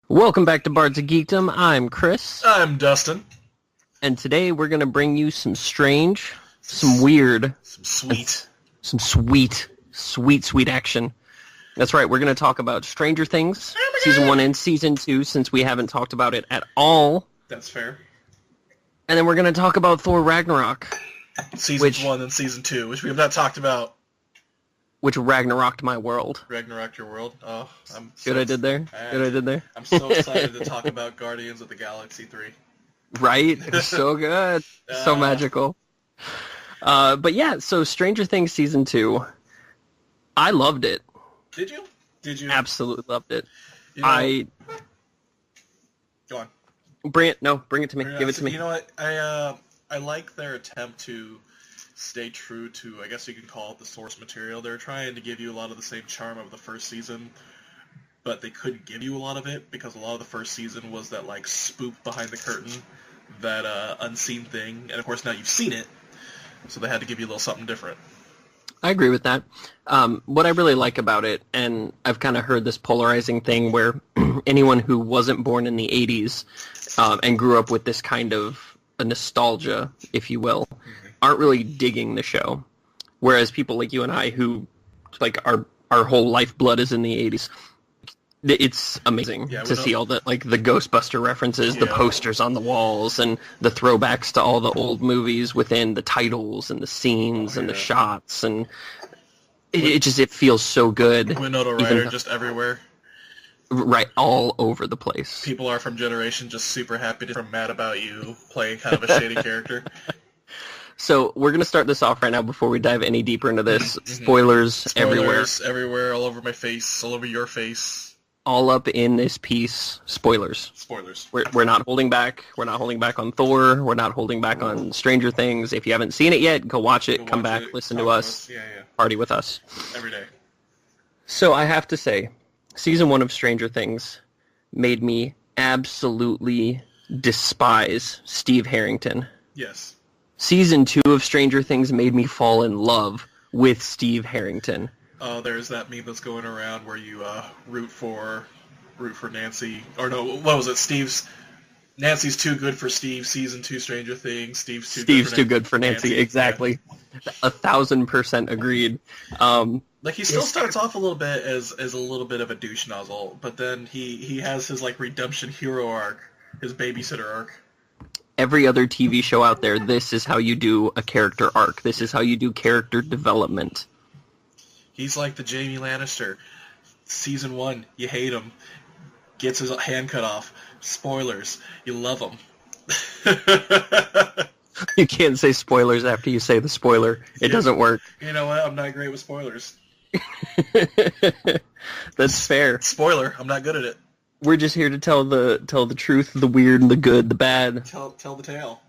Welcome back to Bards of Geekdom. I'm Chris, I'm Dustin. and today we're going to bring you some strange, some weird, Some sweet. some sweet action. That's right, we're going to talk about Stranger Things, Season 1 and Season 2, since we haven't talked about it at all. That's fair. And then we're going to talk about Thor Ragnarok, Season 1 and Season 2, which we have not talked about. which Ragnaroked my world. Ragnarok your world. Oh, I'm See what I did there? I'm so excited to talk about Guardians of the Galaxy 3. Right? It's so good. So magical. But yeah, so Stranger Things Season 2, I loved it. Did you? Did you? Absolutely loved it. You know, Go on. Bring it to me. Give it to me. You know what? I like their attempt to stay true to, I guess you can call it the source material. They're trying to give you a lot of the same charm of the first season, but they couldn't give you a lot of it because a lot of the first season was that like spook behind the curtain, that unseen thing, and of course now you've seen it, so they had to give you a little something different. I agree with that. What I really like about it, and I've kind of heard this polarizing thing where anyone who wasn't born in the 80s and grew up with this kind of a nostalgia, if you will, aren't really digging the show. Whereas people like you and I who, like, our whole lifeblood is in the 80s, it's amazing to see all the, like, the Ghostbuster references, the posters on the walls, and the throwbacks to all the old movies within the titles and the scenes and the shots, and it feels so good. Winona Ryder just everywhere. Right, all over the place. People are from Generation just super happy to from Mad About You, playing kind of a shady character. So we're going to start this off right now before we dive any deeper into this. Spoilers everywhere. Everywhere, all over my face, all over your face. All up in this piece. Spoilers. Spoilers. We're not holding back. We're not holding back on Thor. We're not holding back on Stranger Things. If you haven't seen it yet, go watch it. Come back, listen to us. Party with us. Every day. So I have to say, Season 1 of Stranger Things made me absolutely despise Steve Harrington. Yes. Season 2 of Stranger Things made me fall in love with Steve Harrington. There's that meme that's going around where you root for Nancy, or no, what was it? Nancy's too good for Steve. Season 2 Stranger Things. Steve's too good for Nancy. Exactly. Yeah. 1,000% agreed. Like, he still starts off a little bit as a little bit of a douche nozzle, but then he has his, like, redemption hero arc, his babysitter arc. Every other TV show out there, this is how you do a character arc. This is how you do character development. He's like the Jaime Lannister. Season 1, you hate him. Gets his hand cut off. Spoilers, you love him. You can't say spoilers after you say the spoiler. It doesn't work. You know what? I'm not great with spoilers. That's fair. Spoiler, I'm not good at it. We're just here to tell the truth, the weird, the good, the bad. Tell the tale.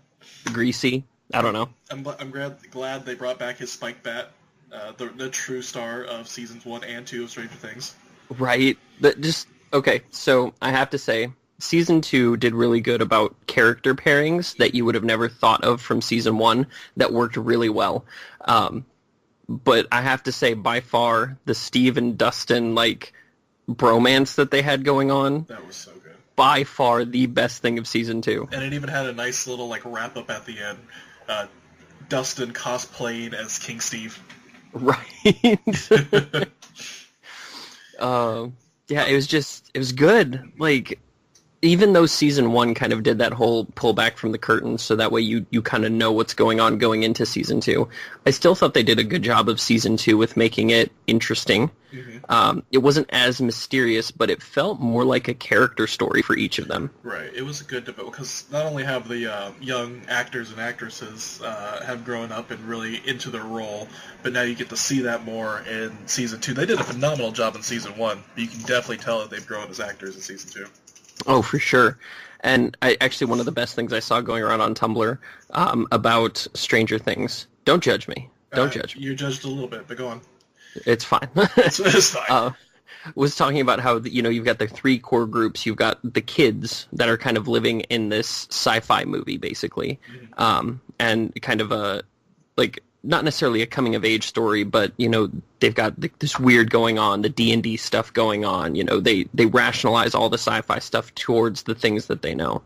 The greasy. I don't know. I'm glad they brought back his spike bat, the true star of seasons 1 and 2 of Stranger Things. Right. Okay, so I have to say, Season 2 did really good about character pairings that you would have never thought of from Season 1 that worked really well. But I have to say, by far, the Steve and Dustin, like, bromance that they had going on, that was so good. By far the best thing of Season 2. And it even had a nice little, like, wrap-up at the end. Dustin cosplaying as King Steve. Right. Yeah, it was good. Like, even though Season 1 kind of did that whole pull back from the curtain so that way you kind of know what's going on going into Season 2, I still thought they did a good job of Season 2 with making it interesting. Mm-hmm. It wasn't as mysterious, but it felt more like a character story for each of them. Right. It was a good debate because not only have the young actors and actresses have grown up and really into their role, but now you get to see that more in Season 2. They did a phenomenal job in Season 1, but you can definitely tell that they've grown as actors in Season 2. Oh, for sure. And actually, one of the best things I saw going around on Tumblr about Stranger Things, don't judge me. Don't judge me. You're judged a little bit, but go on. It's fine. It's fine. Was talking about how, you've got the 3 core groups. You've got the kids that are kind of living in this sci-fi movie, basically. Mm-hmm. And kind of not necessarily a coming of age story, but they've got this weird going on, the D&D stuff going on. They rationalize all the sci-fi stuff towards the things that they know,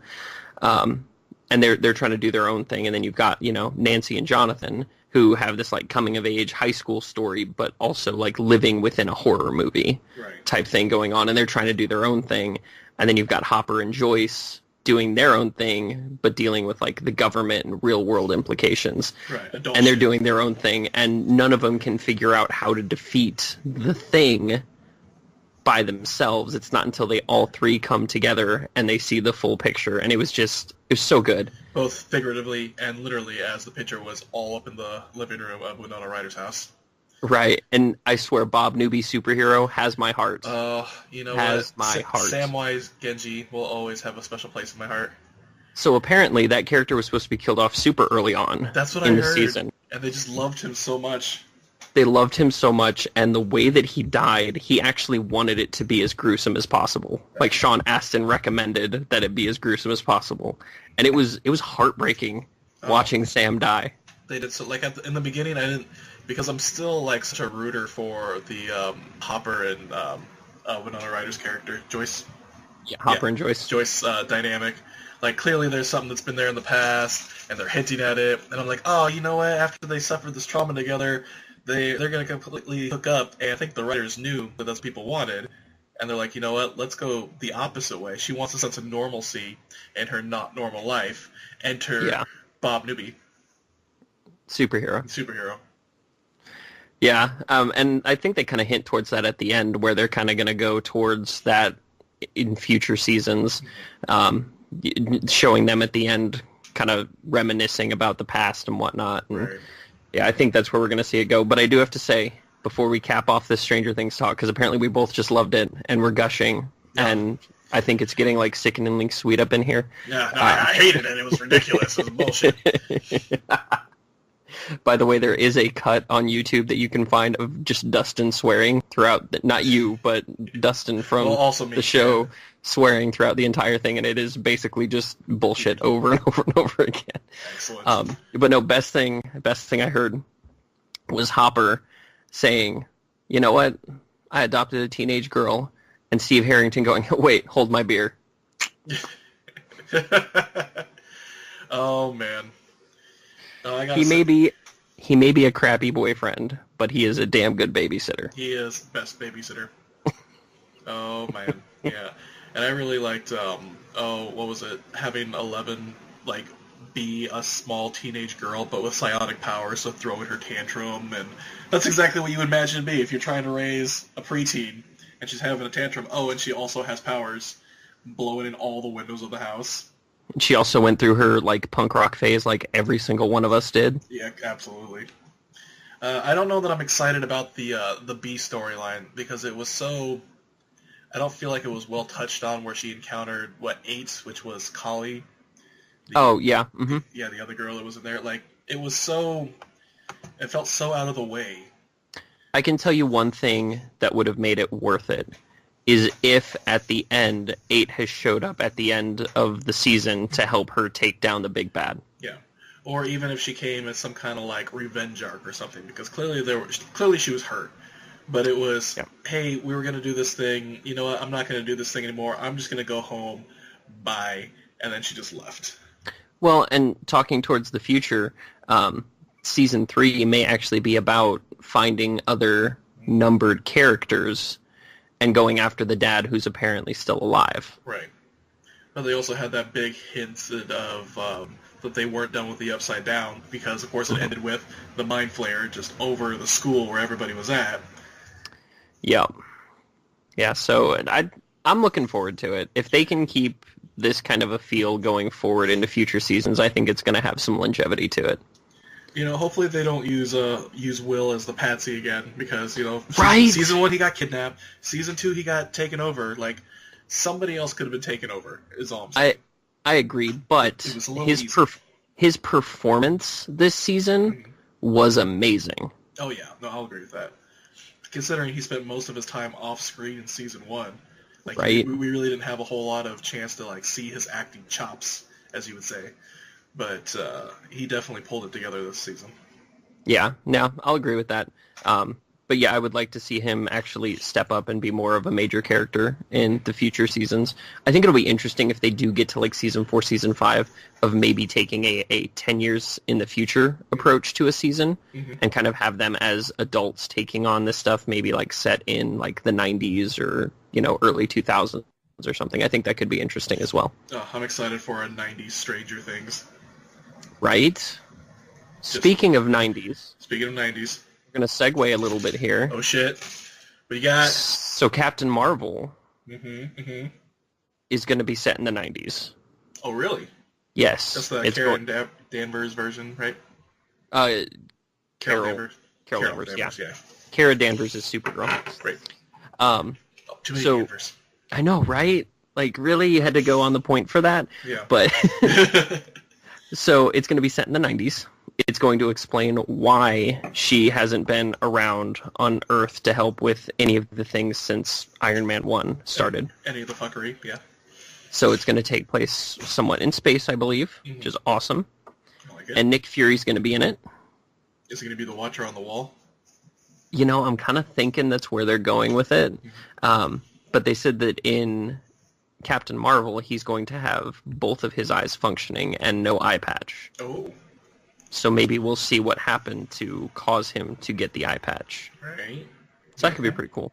and they're trying to do their own thing. And then you've got Nancy and Jonathan, who have this like coming of age high school story, but also like living within a horror movie type thing going on, and they're trying to do their own thing. And then you've got Hopper and Joyce doing their own thing, but dealing with like the government and real world implications. And they're doing their own thing, and none of them can figure out how to defeat the Thing by themselves. It's not until they all three come together and they see the full picture, and it was so good. Both figuratively and literally, as the picture was all up in the living room of Winona Ryder's house. Right, and I swear Bob Newby Superhero has my heart. You know has what? my heart. Samwise Genji will always have a special place in my heart. So apparently that character was supposed to be killed off super early on. That's what in I the heard, season. And they just loved him so much. They loved him so much, and the way that he died, he actually wanted it to be as gruesome as possible. Like Sean Astin recommended that it be as gruesome as possible, and it was heartbreaking watching Sam die. They did so like in the beginning. I didn't, because I'm still like such a rooter for the Hopper and Winona Ryder's character, Joyce. Yeah, Hopper and Joyce. Joyce dynamic. Like, clearly there's something that's been there in the past, and they're hinting at it, and I'm like, oh, you know what? After they suffered this trauma together, they're going to completely hook up, and I think the writers knew that that's what people wanted, and they're like, you know what? Let's go the opposite way. She wants a sense of normalcy in her not normal life. Enter Bob Newby. Superhero. Yeah, and I think they kind of hint towards that at the end, where they're kind of going to go towards that in future seasons, showing them at the end kind of reminiscing about the past and whatnot. And, yeah, I think that's where we're going to see it go. But I do have to say, before we cap off this Stranger Things talk, because apparently we both just loved it, and we're gushing, and I think it's getting like sickeningly sweet up in here. Yeah, no, I hated it. It was ridiculous. It was bullshit. By the way, there is a cut on YouTube that you can find of just Dustin swearing throughout, not you, but Dustin from the show swearing throughout the entire thing, and it is basically just bullshit over and over and over again. Excellent. But no, best thing I heard was Hopper saying, you know what, I adopted a teenage girl, and Steve Harrington going, wait, hold my beer. Oh, man. He may be a crappy boyfriend, but he is a damn good babysitter. He is best babysitter. Oh, man. Yeah. And I really liked, what was it? Having 11, like, be a small teenage girl, but with psionic powers, so throwing her tantrum, and that's exactly what you would imagine it'd be if you're trying to raise a preteen, and she's having a tantrum. Oh, and she also has powers, blowing in all the windows of the house. She also went through her, like, punk rock phase like every single one of us did. Yeah, absolutely. I don't know that I'm excited about the B storyline, because it was so... I don't feel like it was well touched on where she encountered, 8, which was Kali. Yeah. Mm-hmm. Yeah, the other girl that was in there. Like, it was so... It felt so out of the way. I can tell you one thing that would have made it worth it, is if at the end 8 has showed up at the end of the season to help her take down the big bad. Yeah. Or even if she came as some kind of like revenge arc or something, because clearly she was hurt. But it was, hey, we were going to do this thing. You know what? I'm not going to do this thing anymore. I'm just going to go home. Bye. And then she just left. Well, and talking towards the future, Season 3 may actually be about finding other numbered characters and going after the dad who's apparently still alive. Right. But they also had that big hint of that they weren't done with the Upside Down, because, of course, it ended with the Mind Flayer just over the school where everybody was at. Yep. Yeah, so I'm looking forward to it. If they can keep this kind of a feel going forward into future seasons, I think it's going to have some longevity to it. You know, hopefully they don't use Will as the patsy again, because, right? Season 1 he got kidnapped, Season 2 he got taken over. Like, somebody else could have been taken over, is all I'm saying. I agree, but his performance this season was amazing. Oh yeah, no, I'll agree with that. Considering he spent most of his time off screen in Season 1, like, right? We really didn't have a whole lot of chance to like see his acting chops, as you would say. But he definitely pulled it together this season. Yeah, no, I'll agree with that. But yeah, I would like to see him actually step up and be more of a major character in the future seasons. I think it'll be interesting if they do get to like season 4, season 5 of maybe taking a 10 years in the future approach to a season and kind of have them as adults taking on this stuff, maybe like set in like the 90s or, early 2000s or something. I think that could be interesting as well. Oh, I'm excited for a 90s Stranger Things. Right? Speaking of 90s. Speaking of 90s. We're going to segue a little bit here. Oh, shit. What you got? So Captain Marvel is going to be set in the 90s. Oh, really? Yes. That's the Karen Danvers version, right? Carol Danvers, yeah. Kara Danvers is Supergirl. Great. Too many Danvers. I know, right? Like, really? You had to go on the point for that? Yeah. But so it's going to be set in the 90s. It's going to explain why she hasn't been around on Earth to help with any of the things since Iron Man 1 started. Any of the fuckery, yeah. So it's going to take place somewhat in space, I believe, which is awesome. I like it. And Nick Fury's going to be in it. Is he going to be the Watcher on the Wall? I'm kind of thinking that's where they're going with it. But they said that in Captain Marvel, he's going to have both of his eyes functioning and no eye patch. Oh. So maybe we'll see what happened to cause him to get the eye patch. Right. So that could be pretty cool.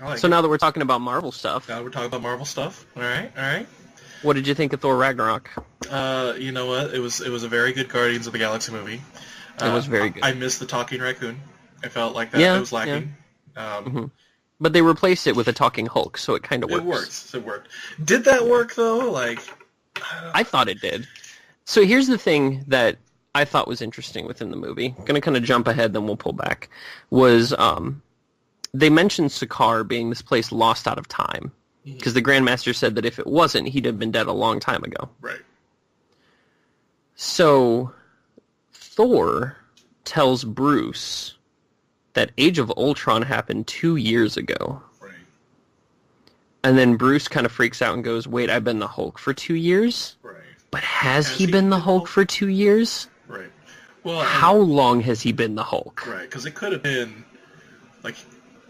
Like so now that we're talking about Marvel stuff. Now we're talking about Marvel stuff. All right. What did you think of Thor Ragnarok? You know what? It was a very good Guardians of the Galaxy movie. It was very good. I missed the talking raccoon. I felt like that it was lacking. Yeah. But they replaced it with a talking Hulk, so it kind of works. It worked. Did that work, though? Like, I thought it did. So here's the thing that I thought was interesting within the movie. I'm going to kind of jump ahead, then we'll pull back. Was they mentioned Sakaar being this place lost out of time. Because the Grandmaster said that if it wasn't, he'd have been dead a long time ago. Right. So Thor tells Bruce that Age of Ultron happened 2 years ago. Right. And then Bruce kind of freaks out and goes, wait, I've been the Hulk for 2 years? Right. But has he been the Hulk for 2 years? Right. Well, how long has he been the Hulk? Right, because it could have been, like,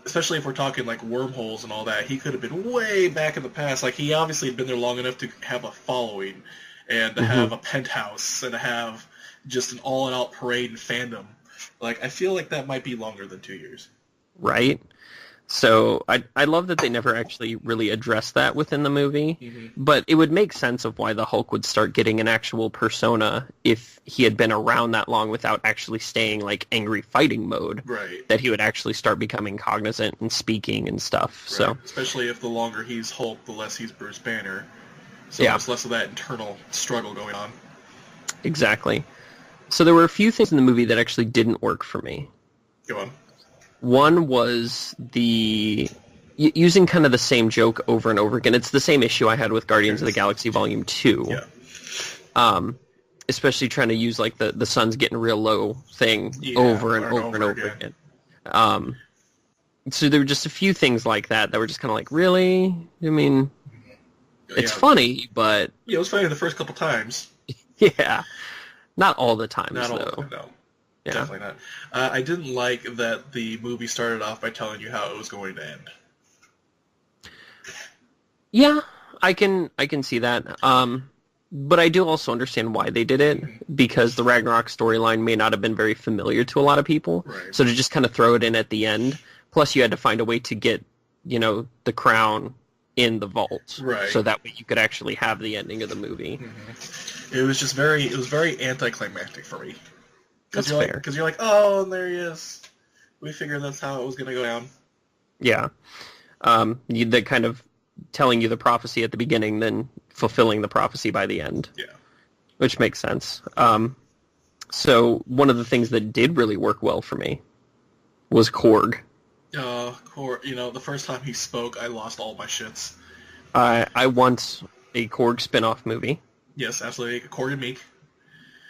especially if we're talking, like, wormholes and all that, he could have been way back in the past. Like, he obviously had been there long enough to have a following and to have a penthouse and to have just an all-out parade and fandom. Like, I feel like that might be longer than 2 years. Right. So I love that they never actually really addressed that within the movie, but it would make sense of why the Hulk would start getting an actual persona if he had been around that long without actually staying like angry fighting mode. Right. That he would actually start becoming cognizant and speaking and stuff. Right. So especially if the longer he's Hulk, the less he's Bruce Banner. So there's less of that internal struggle going on. Exactly. So there were a few things in the movie that actually didn't work for me. Go on. One was using kind of the same joke over and over again. It's the same issue I had with Guardians of the Galaxy Volume 2. Yeah. Especially trying to use like the sun's getting real low thing over and over again. So there were just a few things like that were just kind of like, really? I mean, it's funny, but... Yeah, it was funny the first couple times. Yeah. Not all the time, Not though. all the time, no. Yeah. Definitely not. I didn't like that the movie started off by telling you how it was going to end. Yeah, I can see that. But I do also understand why they did it, because the Ragnarok storyline may not have been very familiar to a lot of people. Right. So to just kind of throw it in at the end, plus you had to find a way to get, the crown in the vault. Right. So that way you could actually have the ending of the movie. It was just very anticlimactic for me. That's fair. Because you're like, oh, and there he is. We figured that's how it was going to go down. Yeah. The kind of telling you the prophecy at the beginning, then fulfilling the prophecy by the end. Yeah. Which makes sense. So one of the things that did really work well for me was Korg. Korg, the first time he spoke, I lost all my shits. I want a Korg spin-off movie. Yes, absolutely. Korg and Meek.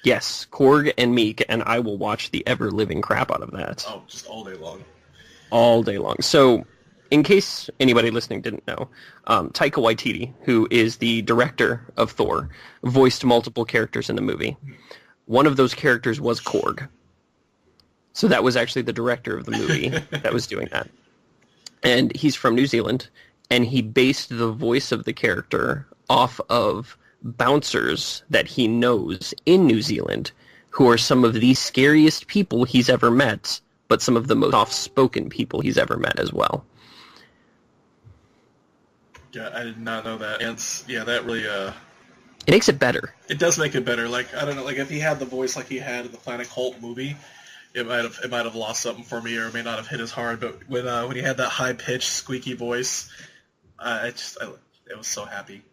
Yes, Korg and Meek, and I will watch the ever-living crap out of that. Oh, just all day long. All day long. So, in case anybody listening didn't know, Taika Waititi, who is the director of Thor, voiced multiple characters in the movie. One of those characters was Korg. So that was actually the director of the movie that was doing that. And he's from New Zealand, and he based the voice of the character off of bouncers that he knows in New Zealand, who are some of the scariest people he's ever met, but some of the most soft-spoken people he's ever met as well. Yeah, I did not know that. And that really It makes it better. it does make it better. Like, I don't know, like if he had the voice like he had in the Planet Hulk movie, it might have lost something for me, or it may not have hit as hard. But when he had that high pitched squeaky voice, I was so happy.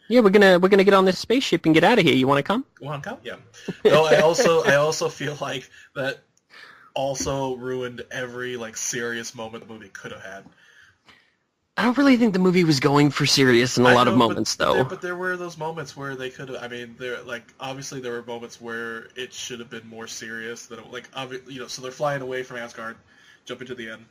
Yeah, we're gonna get on this spaceship and get out of here. You want to come? Want to come? Yeah. No, I also feel like that also ruined every like serious moment the movie could have had. I don't really think the movie was going for serious in a lot of moments, though. But there were those moments where they could have. I mean, obviously there were moments where it should have been more serious. So they're flying away from Asgard, jumping to the end,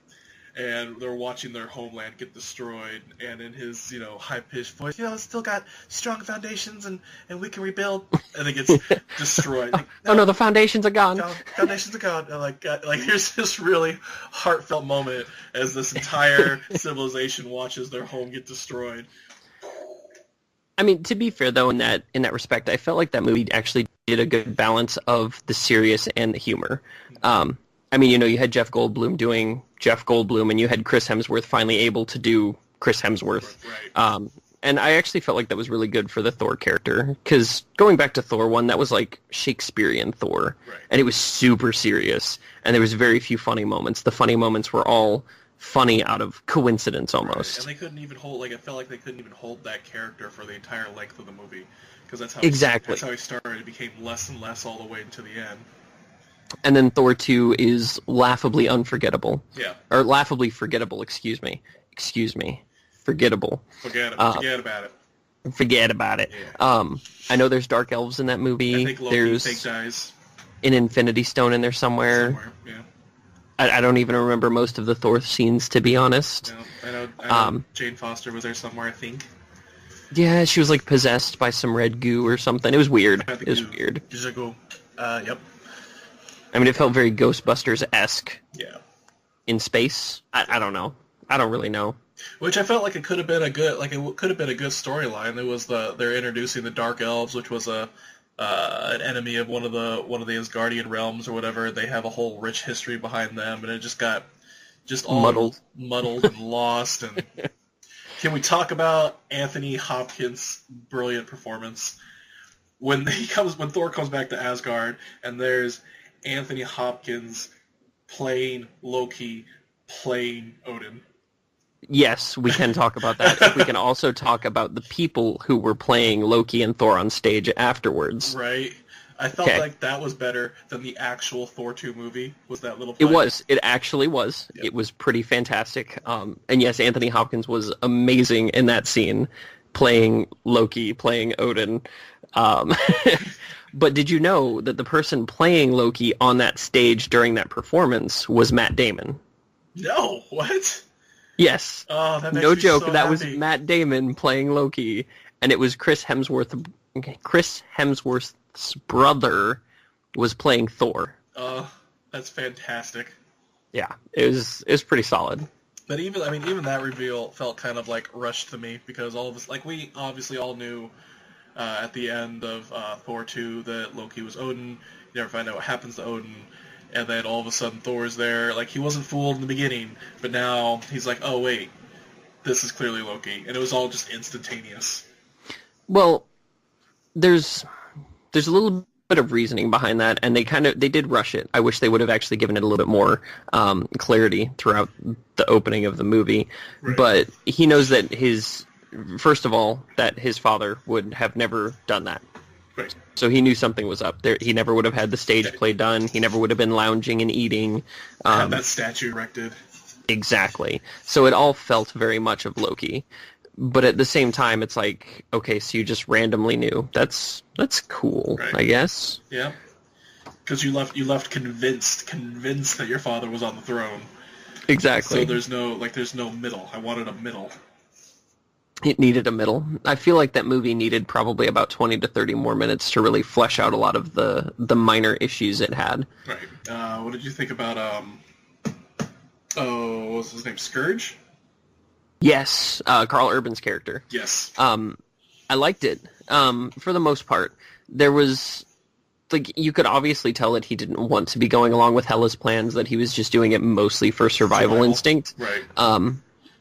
and they're watching their homeland get destroyed. And in his high pitched voice, it's still got strong foundations, and we can rebuild. And it gets destroyed. Like, no, the foundations are gone. Foundations are gone. And like here's this really heartfelt moment as this entire civilization watches their home get destroyed. I mean, to be fair though, in that respect, I felt like that movie actually did a good balance of the serious and the humor. I mean, you had Jeff Goldblum doing Jeff Goldblum, and you had Chris Hemsworth finally able to do Chris Hemsworth. Right. And I actually felt like that was really good for the Thor character, because going back to Thor 1, that was like Shakespearean Thor, right. And it was super serious, and there was very few funny moments. The funny moments were all funny out of coincidence almost. Right. And they couldn't even hold, I felt like they couldn't even hold that character for the entire length of the movie, because that's how he started. It became less and less all the way to the end. And then Thor 2 is laughably unforgettable. Yeah. Or laughably forgettable, excuse me. Forgettable. Forget about it. Forget about it. Yeah. I know there's dark elves in that movie. I think Loki dies. An Infinity Stone in there somewhere. Yeah. I don't even remember most of the Thor scenes, to be honest. No, I know Jane Foster was there somewhere, I think. Yeah, she was like possessed by some red goo or something. It was weird. Weird. Yep. I mean, it felt very Ghostbusters-esque. Yeah. In space. I don't know. I don't really know. Which I felt like it could have been a good storyline. It was they're introducing the Dark Elves, which was an enemy of one of the Asgardian realms or whatever. They have a whole rich history behind them, and it just got all muddled and lost. And can we talk about Anthony Hopkins' brilliant performance when Thor comes back to Asgard and there's Anthony Hopkins playing Loki, playing Odin. Yes, we can talk about that. We can also talk about the people who were playing Loki and Thor on stage afterwards. Right. I felt like that was better than the actual Thor 2 movie. Was that little fight? It was. It actually was. Yep. It was pretty fantastic. And yes, Anthony Hopkins was amazing in that scene, playing Loki, playing Odin. But did you know that the person playing Loki on that stage during that performance was Matt Damon? No, what? Yes. Oh, that makes no me joke. So that happy. Was Matt Damon playing Loki, and it was Chris Hemsworth's brother was playing Thor. That's fantastic. Yeah, it was pretty solid. But even that reveal felt kind of like rushed to me, because all of us, like, we obviously all knew at the end of Thor 2 that Loki was Odin. You never find out what happens to Odin. And then all of a sudden Thor's there. Like, he wasn't fooled in the beginning, but now he's like, oh, wait, this is clearly Loki. And it was all just instantaneous. Well, there's a little bit of reasoning behind that, and they did rush it. I wish they would have actually given it a little bit more clarity throughout the opening of the movie. Right. But he knows that first of all, that his father would have never done that. Right. So he knew something was up there. He never would have had the stage play done. He never would have been lounging and eating. Have that statue erected. Exactly. So it all felt very much of Loki. But at the same time, it's like, okay, so you just randomly knew. That's cool, right. I guess. Yeah. Because you left convinced that your father was on the throne. Exactly. So there's no middle. I wanted a middle. It needed a middle. I feel like that movie needed probably about 20 to 30 more minutes to really flesh out a lot of the minor issues it had. Right. What did you think about oh, what was his name? Scourge? Yes, Carl Urban's character. Yes. I liked it, for the most part. There was, like, you could obviously tell that he didn't want to be going along with Hela's plans, that he was just doing it mostly for survival instinct. Right.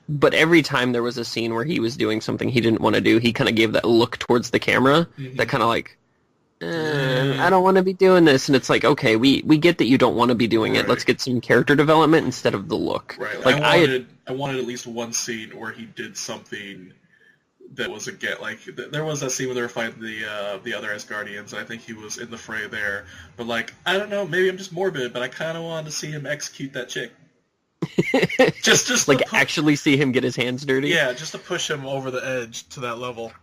But every time there was a scene where he was doing something he didn't want to do, he kind of gave that look towards the camera, that kind of like, I don't want to be doing this. And it's like, okay, we get that you don't want to be doing it. Let's get some character development instead of the look. Right. Like, I wanted at least one scene where he did something that was there was that scene where they were fighting the other Asgardians, and I think he was in the fray there. But like, I don't know, maybe I'm just morbid, but I kind of wanted to see him execute that chick. just like actually see him get his hands dirty. Yeah, just to push him over the edge to that level.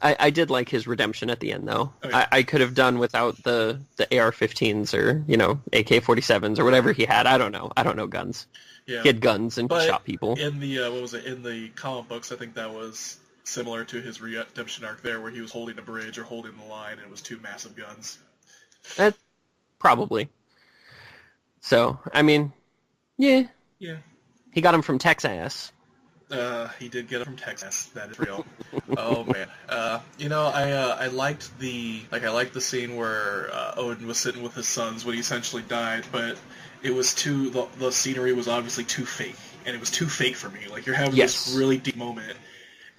I did like his redemption at the end, though. Oh, yeah. I could have done without the AR-15s or AK-47s or whatever he had. I don't know guns. Yeah. He had guns and shot people. In the in the comic books, I think that was similar to his redemption arc there, where he was holding a bridge or holding the line, and it was two massive guns. Probably. So, I mean, yeah. Yeah. He got him from Texas. He did get it from Texas. That is real. Oh man. I liked the scene where Odin was sitting with his sons when he essentially died, but it was the scenery was obviously too fake, and it was too fake for me. Like, you're having this really deep moment,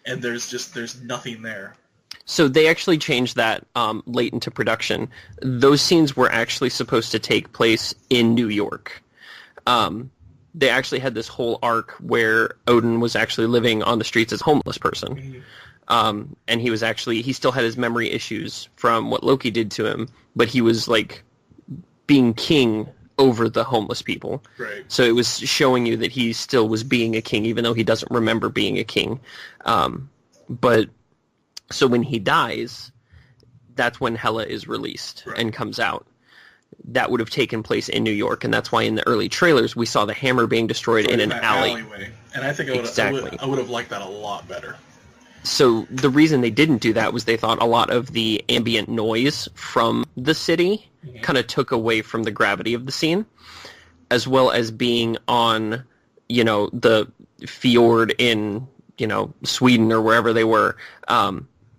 and there's nothing there. So they actually changed that late into production. Those scenes were actually supposed to take place in New York. They actually had this whole arc where Odin was actually living on the streets as a homeless person. Mm-hmm. And he still had his memory issues from what Loki did to him, but he was like being king over the homeless people. Right. So it was showing you that he still was being a king, even though he doesn't remember being a king. But so when he dies, that's when Hela is released and comes out. That would have taken place in New York, and that's why in the early trailers we saw the hammer being destroyed in an alleyway. And I think I would have liked that a lot better. So the reason they didn't do that was they thought a lot of the ambient noise from the city kind of took away from the gravity of the scene, as well as being on, the fjord in, Sweden or wherever they were.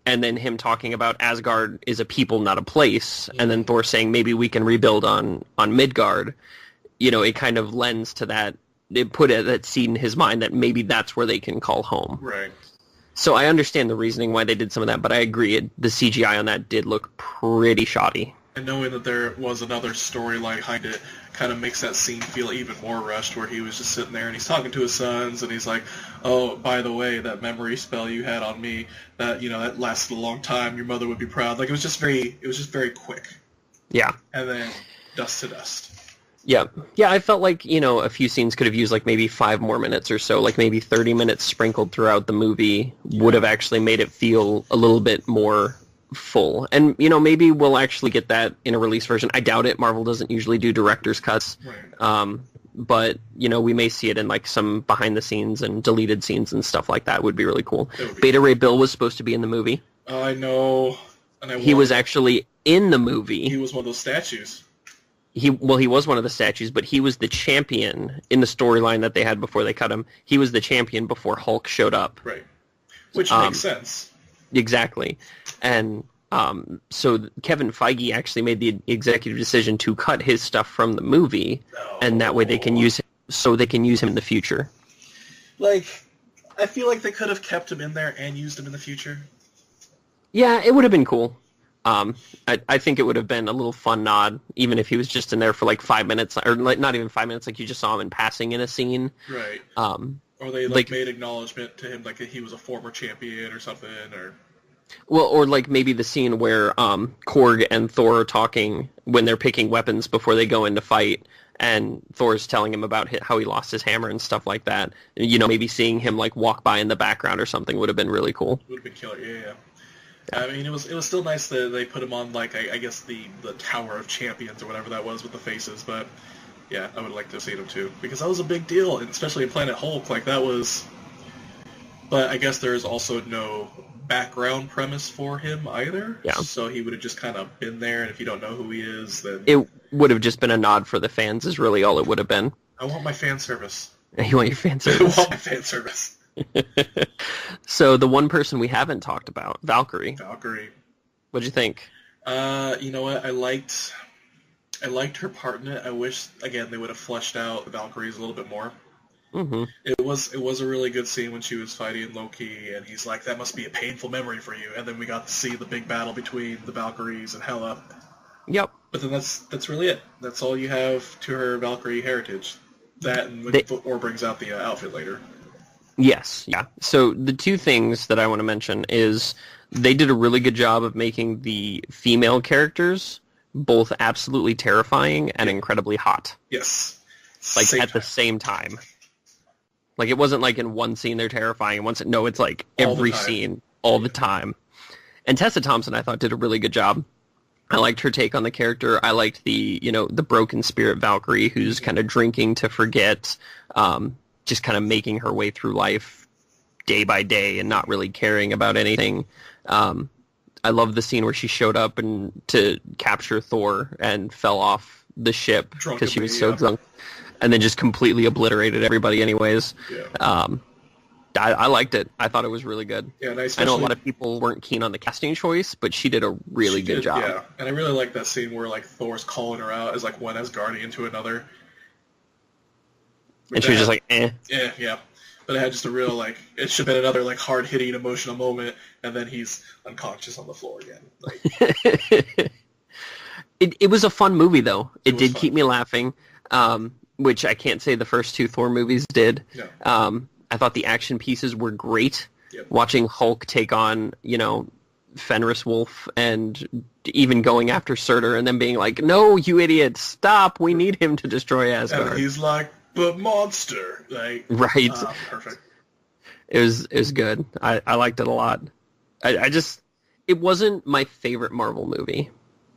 And then him talking about Asgard is a people, not a place. And then Thor saying maybe we can rebuild on Midgard. It kind of lends to that. It put that seed in his mind that maybe that's where they can call home. Right. So I understand the reasoning why they did some of that, but I agree. The CGI on that did look pretty shoddy. And knowing that there was another storyline behind it kind of makes that scene feel even more rushed, where he was just sitting there and he's talking to his sons and he's like, oh, by the way, that memory spell you had on me, that that lasted a long time, your mother would be proud. Like, it was just very quick. Yeah. And then dust to dust. Yeah. Yeah, I felt like, a few scenes could have used like maybe 5 more minutes or so, like maybe 30 minutes sprinkled throughout the movie would have actually made it feel a little bit more full. And, maybe we'll actually get that in a release version. I doubt it. Marvel doesn't usually do director's cuts. Right. But, we may see it in like some behind the scenes and deleted scenes and stuff like that. Would be really cool. Beta Ray Bill was supposed to be in the movie. Oh, I know. And he was actually in the movie. He was one of those statues. He was one of the statues, but he was the champion in the storyline that they had before they cut him. He was the champion before Hulk showed up. Right. Which makes sense. Exactly. And so Kevin Feige actually made the executive decision to cut his stuff from the movie, and that way they can use him in the future. Like, I feel like they could have kept him in there and used him in the future. Yeah, it would have been cool. I think it would have been a little fun nod, even if he was just in there for like 5 minutes, or like not even 5 minutes, like you just saw him in passing in a scene. Right. Or they made acknowledgement to him, like he was a former champion or something, or. Well, or like maybe the scene where Korg and Thor are talking when they're picking weapons before they go in to fight, and Thor's telling him about how he lost his hammer and stuff like that. Maybe seeing him like walk by in the background or something would have been really cool. Would have been killer, yeah. I mean, it was still nice that they put him on, like, I guess the Tower of Champions or whatever that was with the faces, but yeah, I would like to have seen him too, because that was a big deal, and especially in Planet Hulk. Like, that was But I guess there is also no background premise for him either. Yeah. So he would have just kind of been there, and if you don't know who he is, then... It would have just been a nod for the fans is really all it would have been. I want my fan service. You want your fan I service? want my fan service. So the one person we haven't talked about, Valkyrie. Valkyrie. What'd you think? You know what? I liked her part in it. I wish, again, they would have fleshed out the Valkyries a little bit more. Mm-hmm. It was a really good scene when she was fighting Loki, and he's like, that must be a painful memory for you. And then we got to see the big battle between the Valkyries and Hela. Yep. But then that's really it. That's all you have to her Valkyrie heritage. That and when Thor brings out the outfit later. Yes, yeah. So the two things that I want to mention is they did a really good job of making the female characters both absolutely terrifying and incredibly hot. Yes. Like at the same time. Like it wasn't like in one scene they're terrifying and no, it's like every scene all the time. And Tessa Thompson I thought did a really good job. I liked her take on the character. I liked the broken spirit Valkyrie who's kind of drinking to forget, just kind of making her way through life day by day and not really caring about anything. I love the scene where she showed up to capture Thor and fell off the ship because she was so drunk, and then just completely obliterated everybody anyways. Yeah. I liked it. I thought it was really good. Yeah, and I know a lot of people weren't keen on the casting choice, but she did a really good job. Yeah, and I really like that scene where like Thor's calling her out as like one Asgardian to another. And she was just like, eh. Yeah. But it had just a real, like, it should have been another, like, hard-hitting, emotional moment, and then he's unconscious on the floor again. Like, it was a fun movie, though. It did fun. Keep me laughing, which I can't say the first two Thor movies did. No. I thought the action pieces were great. Yep. Watching Hulk take on, Fenris Wolf and even going after Surtur and then being like, no, you idiot, stop, we need him to destroy Asgard. And he's like, but monster, like, right. Perfect. It was good. I liked it a lot. It wasn't my favorite Marvel movie.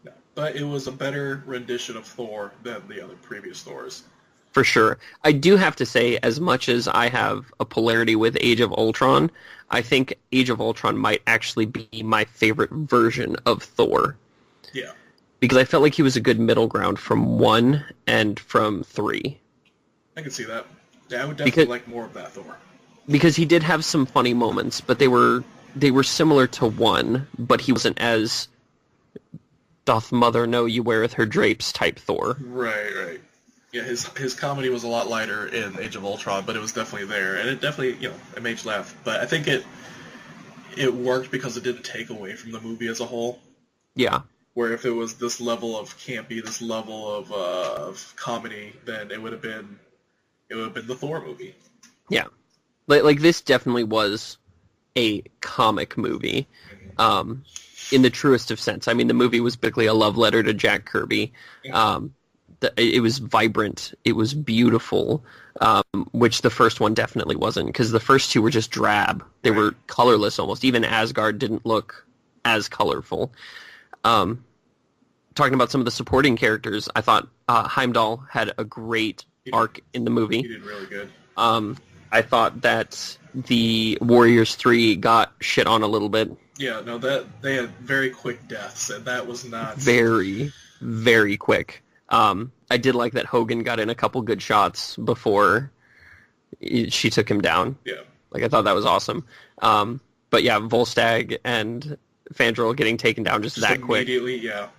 No, but it was a better rendition of Thor than the other previous Thors. For sure. I do have to say, as much as I have a polarity with Age of Ultron, I think Age of Ultron might actually be my favorite version of Thor. Yeah. Because I felt like he was a good middle ground from 1 and from 3. I can see that. Yeah, I would definitely like more of that Thor. Because he did have some funny moments, but they were similar to 1, but he wasn't as doth mother know you weareth her drapes type Thor. Right. Yeah, his comedy was a lot lighter in Age of Ultron, but it was definitely there, and it definitely, it made you laugh. But I think it worked because it didn't take away from the movie as a whole. Yeah. Where if it was this level of campy, this level of comedy, then it would have been the Thor movie. Yeah. Like this definitely was a comic movie, in the truest of sense. I mean, the movie was basically a love letter to Jack Kirby. It was vibrant. It was beautiful, which the first one definitely wasn't, because the first two were just drab. They were colorless almost. Even Asgard didn't look as colorful. Talking about some of the supporting characters, I thought Heimdall had a great arc in the movie. He did really good. I thought that the Warriors 3 got shit on a little bit. Yeah, no, that they had very quick deaths, and that was not... Very, very quick. I did like that Hogan got in a couple good shots before she took him down. Yeah. Like, I thought that was awesome. But yeah, Volstagg and Fandral getting taken down just that quick. Immediately, yeah.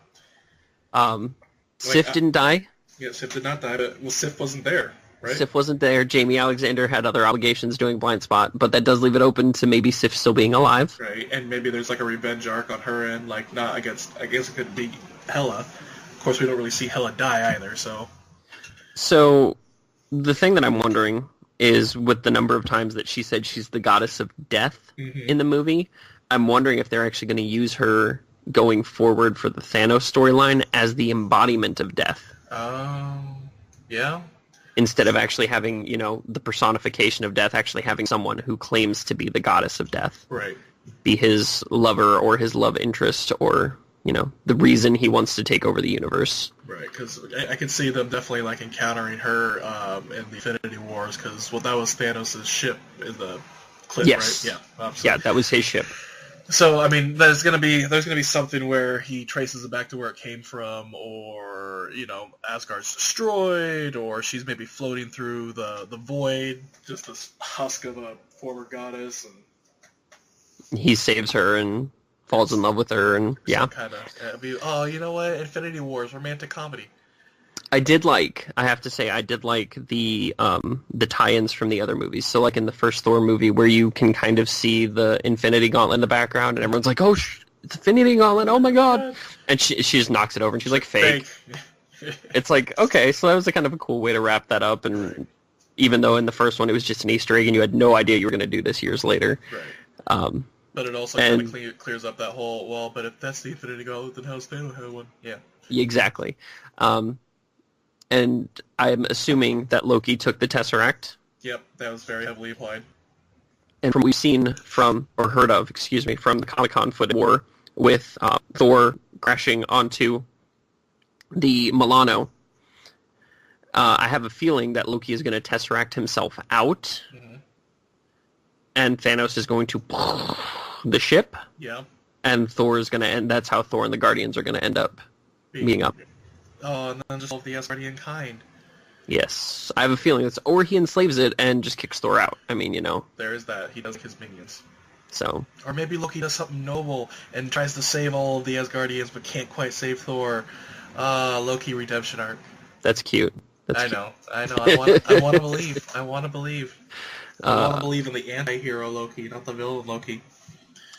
Sif didn't die. Yeah, Sif did not die, but Sif wasn't there, right? Sif wasn't there. Jamie Alexander had other obligations doing Blind Spot, but that does leave it open to maybe Sif still being alive. Right, and maybe there's like a revenge arc on her end, like not against, I guess it could be Hela. Of course, we don't really see Hela die either, so... So, the thing that I'm wondering is, with the number of times that she said she's the goddess of death in the movie, I'm wondering if they're actually going to use her going forward for the Thanos storyline as the embodiment of death. Yeah. Instead of actually having, the personification of death, actually having someone who claims to be the goddess of death. Right. Be his lover or his love interest or... the reason he wants to take over the universe. Right, because I can see them definitely, like, encountering her in the Infinity Wars, because, that was Thanos' ship in the Cliff, Yes. right? Yeah, Yeah, that was his ship. So I mean, there's gonna be something where he traces it back to where it came from, or Asgard's destroyed, or she's maybe floating through the void, just this husk of a former goddess, and He saves her and falls in love with her, and yeah. Kind of. Oh, you know what? Infinity Wars, romantic comedy. I have to say, I did like the tie-ins from the other movies. So, like in the first Thor movie, where you can kind of see the Infinity Gauntlet in the background, and everyone's like, "Oh, it's Infinity Gauntlet! Oh my god!" And she just knocks it over, and she's like, "Fake." It's like, okay, so that was a kind of a cool way to wrap that up. And even though in the first one it was just an Easter egg, and you had no idea you were going to do this years later. Right. But it also kind of clears up that whole, well, but if that's the Infinity Gauntlet, then how's Thanos have one? Yeah. Exactly. And I'm assuming that Loki took the Tesseract. Yep, that was very heavily applied. And from what we've seen from the Comic-Con footage war with Thor crashing onto the Milano, I have a feeling that Loki is going to Tesseract himself out, and Thanos is going to the ship. Yeah. And Thor is going to end. That's how Thor and the Guardians are going to end up meeting up. Oh, and then just all the Asgardian kind. Yes. I have a feeling that's... Or he enslaves it and just kicks Thor out. I mean, There is that. He does his minions. So... Or maybe Loki does something noble and tries to save all of the Asgardians but can't quite save Thor. Loki redemption arc. That's cute. I know. I want to believe. I want to believe. I want to believe in the anti-hero Loki, not the villain Loki.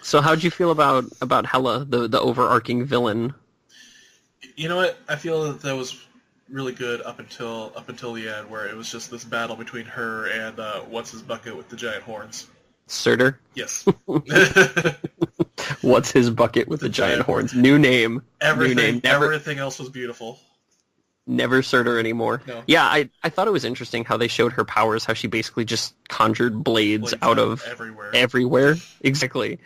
So how'd you feel about Hela, the overarching villain? You know what? I feel that was really good up until the end, where it was just this battle between her and what's his bucket with the giant horns. Surtur? Yes. What's his bucket with the giant horns? New name. Everything. New name. Everything else was beautiful. Never Surtur anymore. No. Yeah, I thought it was interesting how they showed her powers, how she basically just conjured blades out of everywhere. Exactly.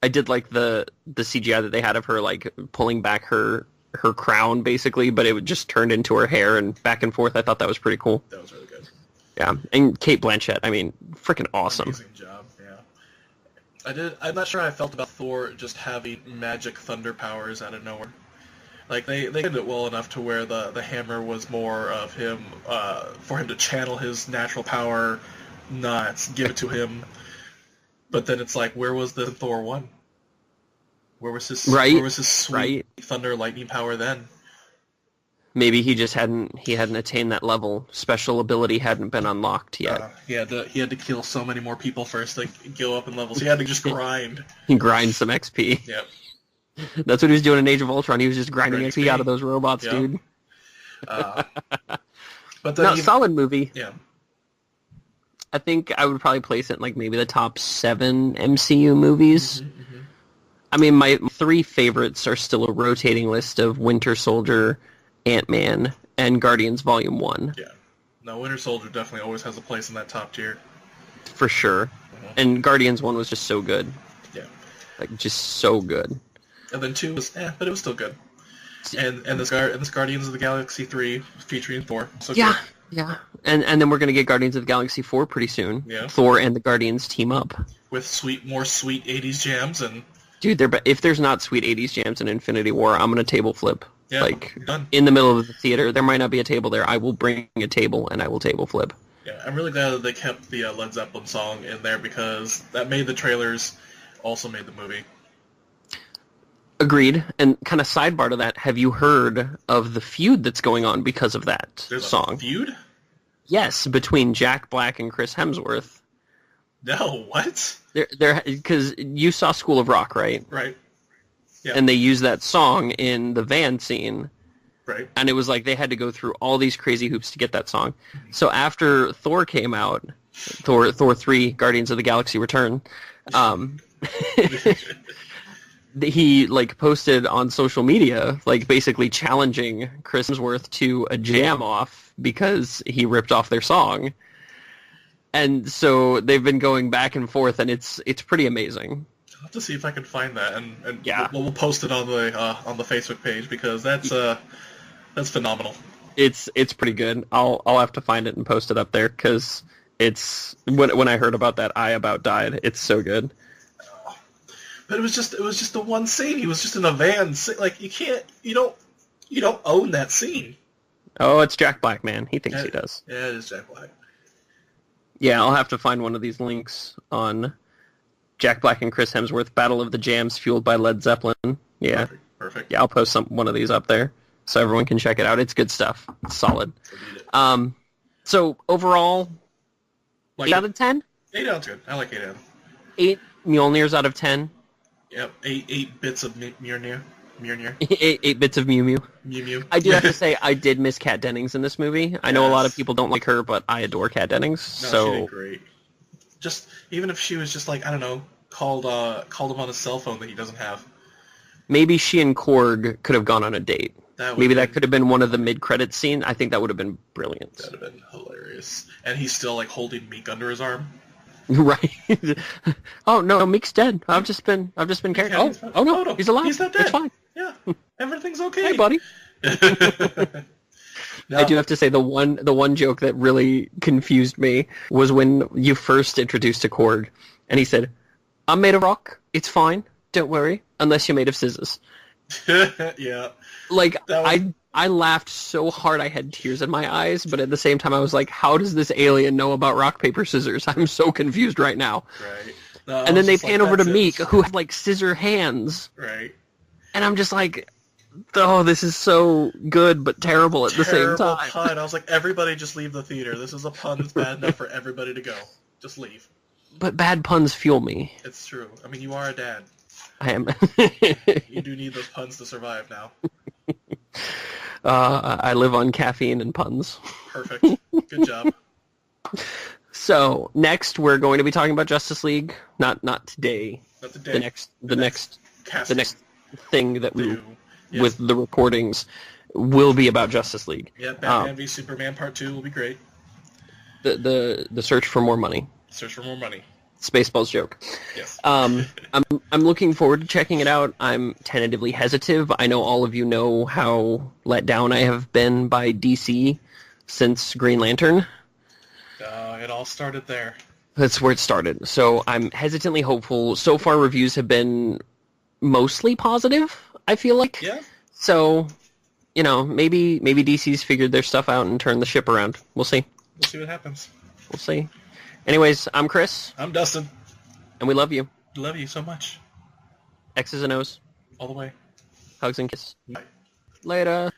I did like the CGI that they had of her like pulling back her crown basically, but it just turned into her hair and back and forth. I thought that was pretty cool. That was really good. Yeah, and Kate Blanchett, I mean, freaking awesome. Amazing job. Yeah. I'm not sure how I felt about Thor just having magic thunder powers out of nowhere. Like they did it well enough to where the hammer was more of him for him to channel his natural power, not give it to him. But then it's like, where was the Thor 1? Where was his sweet thunder lightning power then? Maybe he just hadn't attained that level. Special ability hadn't been unlocked yet. He had to kill so many more people first to go up in levels. He had to just grind. He grind some XP. Yep. That's what he was doing in Age of Ultron. He was just grinding XP out of those robots, dude. But then solid movie. Yeah. I think I would probably place it in like maybe the top 7 MCU movies. I mean, my 3 favorites are still a rotating list of Winter Soldier, Ant-Man, and Guardians Volume 1. Yeah. No, Winter Soldier definitely always has a place in that top tier. For sure. And Guardians 1 was just so good. Yeah. Like, just so good. And then 2 was but it was still good. And this Guardians of the Galaxy 3 featuring Thor. So yeah. good. Yeah, and then we're going to get Guardians of the Galaxy 4 pretty soon. Yeah. Thor and the Guardians team up. With more sweet 80s jams and... Dude, if there's not sweet 80s jams in Infinity War, I'm going to table flip. Yeah, like, done. In the middle of the theater, there might not be a table there. I will bring a table and I will table flip. Yeah, I'm really glad that they kept the Led Zeppelin song in there because that made the trailers, also made the movie. Agreed. And kind of sidebar to that, have you heard of the feud that's going on because of that There's song? A feud? Yes, between Jack Black and Chris Hemsworth. No, what? Because you saw School of Rock, right? Right. Yeah. And they used that song in the van scene. Right. And it was like they had to go through all these crazy hoops to get that song. So after Thor came out, Thor 3, Guardians of the Galaxy Return, he like posted on social media, like basically challenging Chris Hemsworth to a jam off because he ripped off their song. And so they've been going back and forth, and it's pretty amazing. I'll have to see if I can find that, and yeah. we'll post it on the Facebook page because that's phenomenal. It's pretty good. I'll have to find it and post it up there because It's when I heard about that, I about died. It's so good. But it was just the one scene. He was just in a van. Like you don't own that scene. Oh, it's Jack Black, man. He thinks he does. Yeah, it is Jack Black. Yeah, I'll have to find one of these links on Jack Black and Chris Hemsworth Battle of the Jams fueled by Led Zeppelin. Yeah. Perfect. Yeah, I'll post one of these up there so everyone can check it out. It's good stuff. It's solid. So overall, 8 out of 10? 8 out of 10. I like 8 out of 10. 8 Mjolnirs out of 10. Yep, 8 bits of Mjolnir. 8 bits of Mew Mew. Mew Mew. I do have to say, I did miss Kat Dennings in this movie. I know a lot of people don't like her, but I adore Kat Dennings. No, she did great. Just even if she was just like, I don't know, called him on his cell phone that he doesn't have. Maybe she and Korg could have gone on a date. Maybe that could have been one of the mid-credits scene. I think that would have been brilliant. That would have been hilarious. And he's still like holding Meek under his arm. Right. Oh no, Meek's dead. I've just been carried. Oh no, he's alive. He's not dead. It's fine. Yeah, everything's okay. Hey, buddy. I do have to say the one joke that really confused me was when you first introduced to Korg, and he said, "I'm made of rock. It's fine. Don't worry, unless you're made of scissors." Yeah. Like I laughed so hard I had tears in my eyes, but at the same time I was like, "How does this alien know about rock paper scissors?" I'm so confused right now. Right. No, and then they pan over to Meek, who had like scissor hands. Right. And I'm just like, oh, this is so good but terrible at the same time. Pun. I was like, everybody just leave the theater. This is a pun that's bad enough for everybody to go. Just leave. But bad puns fuel me. It's true. I mean, you are a dad. I am. You do need those puns to survive now. I live on caffeine and puns. Perfect. Good job. So, next we're going to be talking about Justice League. Not today. Not today. The next thing that we with the recordings will be about Justice League. Yeah, Batman v Superman Part 2 will be great. The search for more money. Search for more money. Spaceballs joke. Yes. I'm looking forward to checking it out. I'm tentatively hesitant. I know all of you know how let down I have been by DC since Green Lantern. It all started there. That's where it started. So I'm hesitantly hopeful. So far, reviews have been mostly positive, I feel like. Yeah. So, maybe DC's figured their stuff out and turned the ship around. We'll see. We'll see what happens. We'll see. Anyways, I'm Chris. I'm Dustin. And we love you. Love you so much. X's and O's. All the way. Hugs and kisses. Bye. Later.